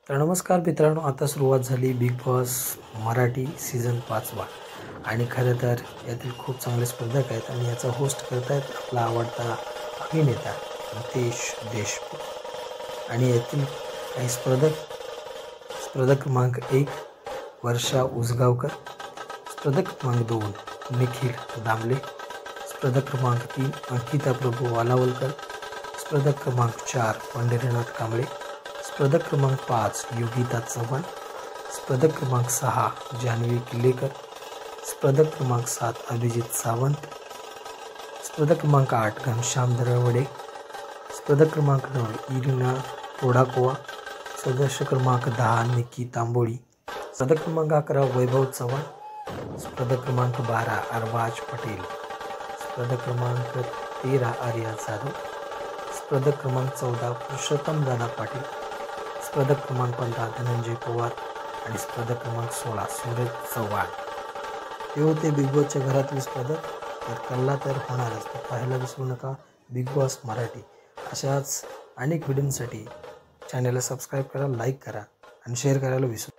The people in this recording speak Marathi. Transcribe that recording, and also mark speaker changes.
Speaker 1: तर नमस्कार मित्रांनो, आता सुरुवात झाली बिग बॉस मराठी सीझन 5वा आणि खरं तर यातील खूप चांगले स्पर्धक आहेत आणि याचा होस्ट करत आहेत आपला आवडता अभिनेता रितेश देशमुख आणि यातील काही स्पर्धक क्रमांक 1 वर्षा उसगावकर, स्पर्धक क्रमांक 2 निखिल दामले, स्पर्धक क्रमांक 3 अंकिता प्रभू वालावलकर, स्पर्धक क्रमांक 4 पंढरीनाथ कांबळे, स्पर्धक क्रमांक 5 योगिता चव्हाण, स्पर्धक क्रमांक 6 जान्हवी किल्लेकर, स्पर्धक क्रमांक 7 अभिजित सावंत, स्पर्धक क्रमांक 8 घनश्याम दरवडे, स्पर्धक क्रमांक 9 इरिना पोडाकोवा, सदस्य क्रमांक 10 निकी तांबोळी, स्पर्धक क्रमांक 11 वैभव चव्हाण, स्पर्धक क्रमांक 12 अरबाज पटेल, स्पर्धक क्रमांक 13 आर्या जाधव, स्पर्धक क्रमांक 14 पुरुषोत्तम दादा पाटील, स्पर्धक क्रमांक 15 धनंजय पवार आणि स्पर्धक क्रमांक 16 सूरज चव्हाण. हे होते बिग बॉसच्या घरातील स्पर्धक. तर कल्ला तर होणारच, तर पाहायला विसरू नका बिग बॉस मराठी. अशाच अनेक व्हिडिओसाठी चॅनलला सबस्क्राईब करा, लाईक करा आणि शेअर करायला विसरू